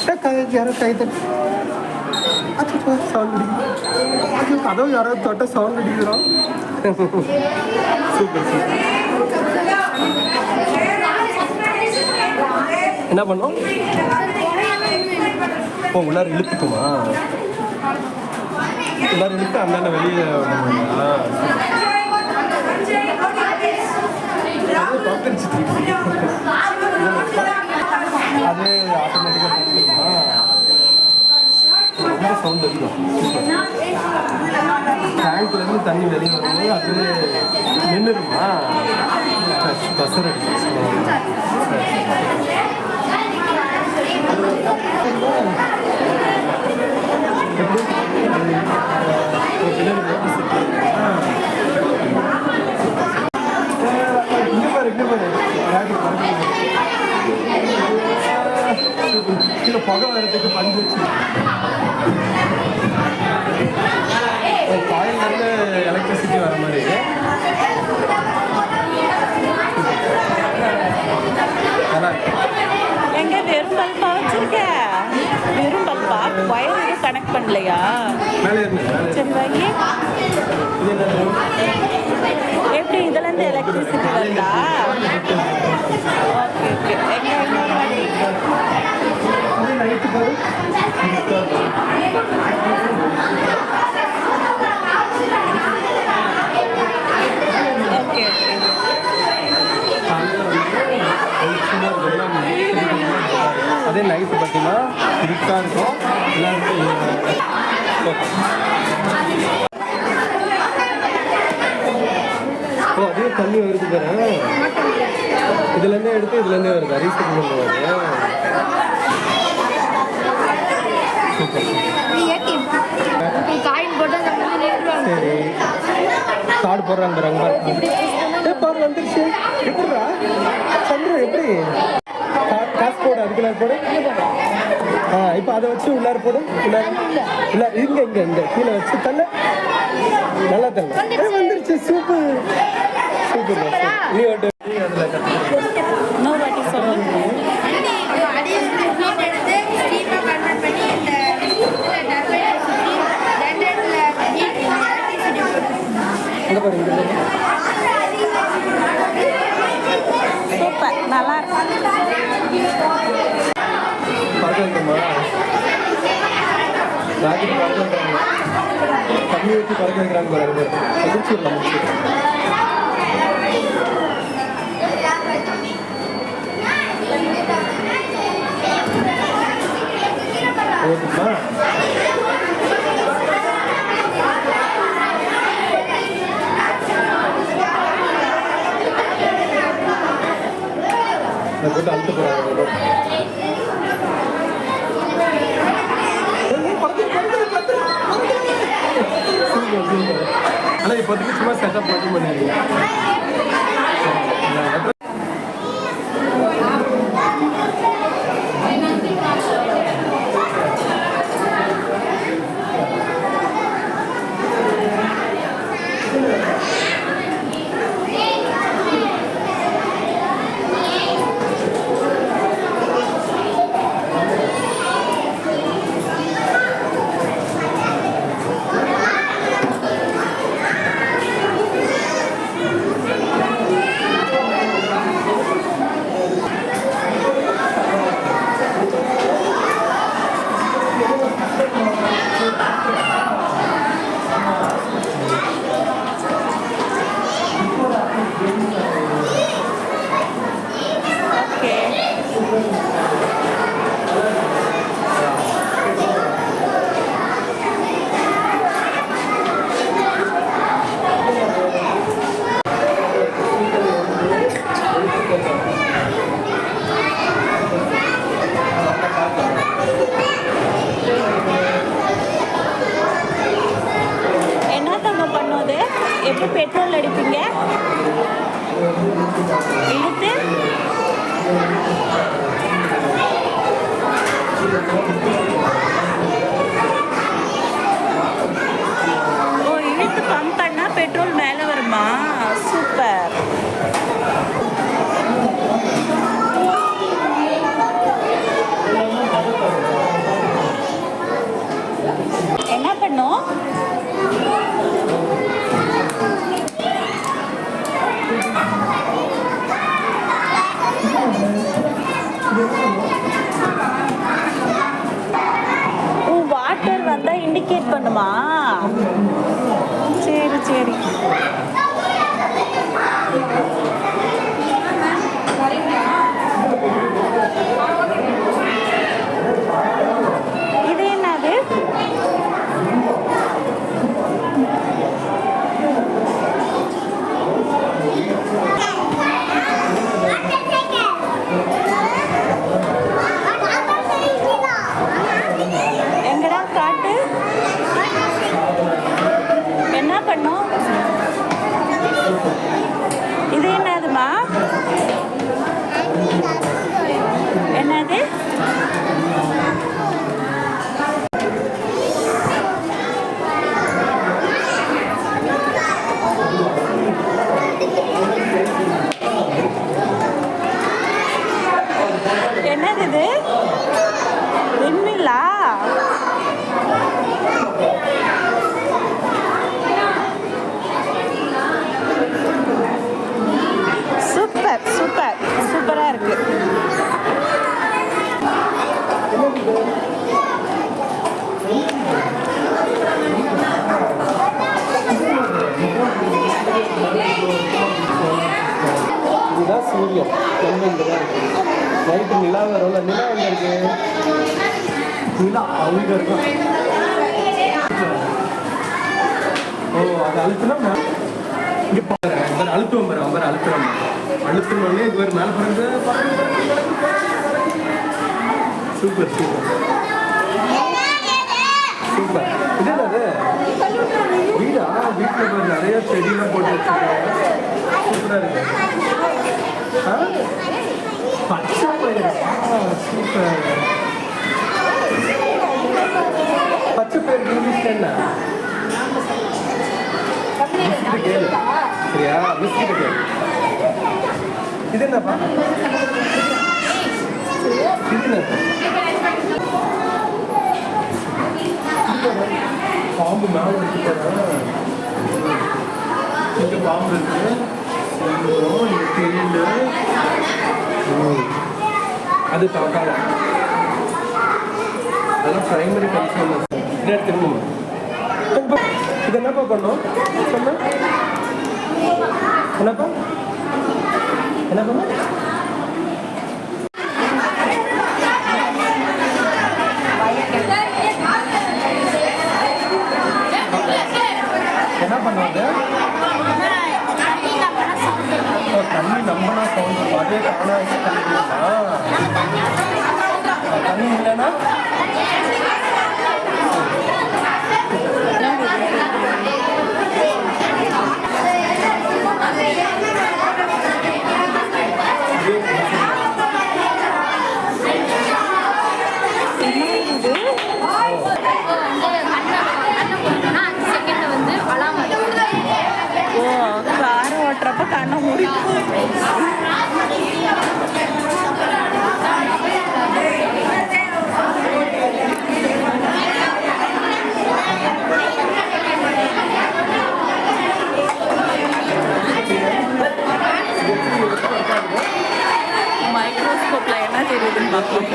யாரோ கை தட்டு சவுண்ட் அடிக்குது. கதவு யாரோ தொட்ட சவுண்ட் அடிக்கிறோம். Super super. என்ன பண்ணோம்? ஓ உள்ளார இழுத்துக்குமா? உள்ளார இழுத்து அந்தாண்ட வெளியே அது ஆட்டோமேட்டிக்காக பார்த்துக்கணுமா? ரொம்ப சவுண்ட் இருக்கும். டேங்க்லேருந்து தண்ணி வெளியே வரும்போது அது நின்றுடுமா? பசர் அடிக்கும். கீழே புகை வரதுக்கு பஞ்சு வச்சு காயிலிருந்து எலக்ட்ரிசிட்டி வர மாதிரி. எங்க வெறும் பல்பா வச்சிருக்க? வெறும் பல்பா? வயர் எதுவும் கனெக்ட் பண்ணலையா? சரி வாங்கி. எப்படி இதுலேருந்து எலக்ட்ரிசிட்டி வருதா? Okay okay. எங்க இன்னொரு வாட்டி ஓகே அதே நைட்டு பார்த்தீங்கன்னா இருக்காக இருக்கும். ஓ அதே தண்ணி வருது பாரு. இதுலேருந்தே எடுத்து இதுலேருந்தே வருது. ரீசெட் பண்ணுவாங்க. சரி கார்டு போடுறாங்க பாரு. வந்துருச்சு. எப்படிடா சந்திரன் எப்படி காசு போடு? அதுக்குள்ளார போடு. இப்போ அதை வச்சு உள்ளார போடு. உள்ளார இங்கே இங்கே இங்கே கீழே வச்சு தள்ள. நல்லா தள்ள. வந்துருச்சு. Super super. நீ வந்து இன்னொரு வாட்டி சொல்லுங்க. சூப்பர் நல்லா பறக்கமா ராக்கெட் பறக்கிறாங்க. தண்ணி வச்சு பறக்க வைக்கிறாங்க பாருங்க. முடிச்சிடலாம் ஓகேம்மா. அதை போட்டு அழுத்த போகிறாங்க. ஆனால் இப்போதைக்கு சும்மா செட்டப் மட்டும் பண்ணிடுங்க. எப்படி பெட்ரோல் அடிப்பீங்க? இழுத்து ஓ இழுத்து பம்ப் பண்ணா பெட்ரோல் மேலே வருமா? சூப்பர். பார்த்தல சூப்பர் சூப்பர் சூப்பரா இருக்கு. இதுதான் சூரியன். நம்ம இங்கே தான் இருக்கு. நைட்டு நிலா வரும்ல, நிலா எங்கே இருக்கு? நிலா அவங்க இருக்கும். ஓ அது அழுத்தினா இங்கே பாரு, அழுத்துவோம் பாரு, அவர் அழுத்துறோம். அழுத்தினோடனே இது ஒரு மேலே பிறந்து சூப்பர் சூப்பர் சூப்பர். இது என்னது வீடா? வீட்டில் பாரு நிறைய செடியெல்லாம் போட்டு வச்சுருக்காங்க. சூப்பராக இருக்கு. பச்சை பயிர். சூப்பர். பச்சை பயிர் இங்கிலீஷ் என்ன? பிஸ்கட் கேளு. சரியா? பிஸ்கட் கேளு. இது என்னப்பா? இது என்ன? பாம்பு மேலே வச்சுட்டா இங்கே பாம்பு இருக்கு. இங்கே தேயில அது பார்க்கலாம். அதெல்லாம் பிரைமரி கன்சூமர். இதை திரும்ப இது என்னப்பா பண்ணோம் சொன்ன? என்னப்பா என்ன பண்ண? என்ன பண்ணுவாங்க? தண்ணி நம்பினா சவுண்ட் அதே காணாது. தண்ணி இல்லைன்னா கார் ஓட்டுறப்ப கண்ணை மூடி மைக்ரோஸ்கோப்ல என்ன தெரியுதுன்னு பார்க்கலாம்.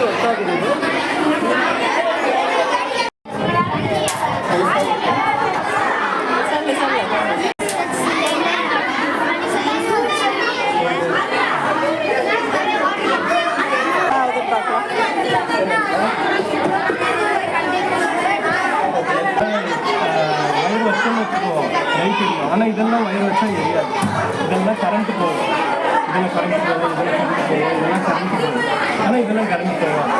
வயர் வச்சோன்னு வச்சுக்குவோம், லைட் இருக்கும். ஆனால் இதெல்லாம் வயர் வச்சா எரியாது. இதெல்லாம் கரண்ட்டு போகும். இதெல்லாம் கரண்ட் போகும், இதெல்லாம் கரண்ட் போகும், இதெல்லாம் கரண்ட் போகும். ஆனால் இதெல்லாம் கரண்ட் போகும்.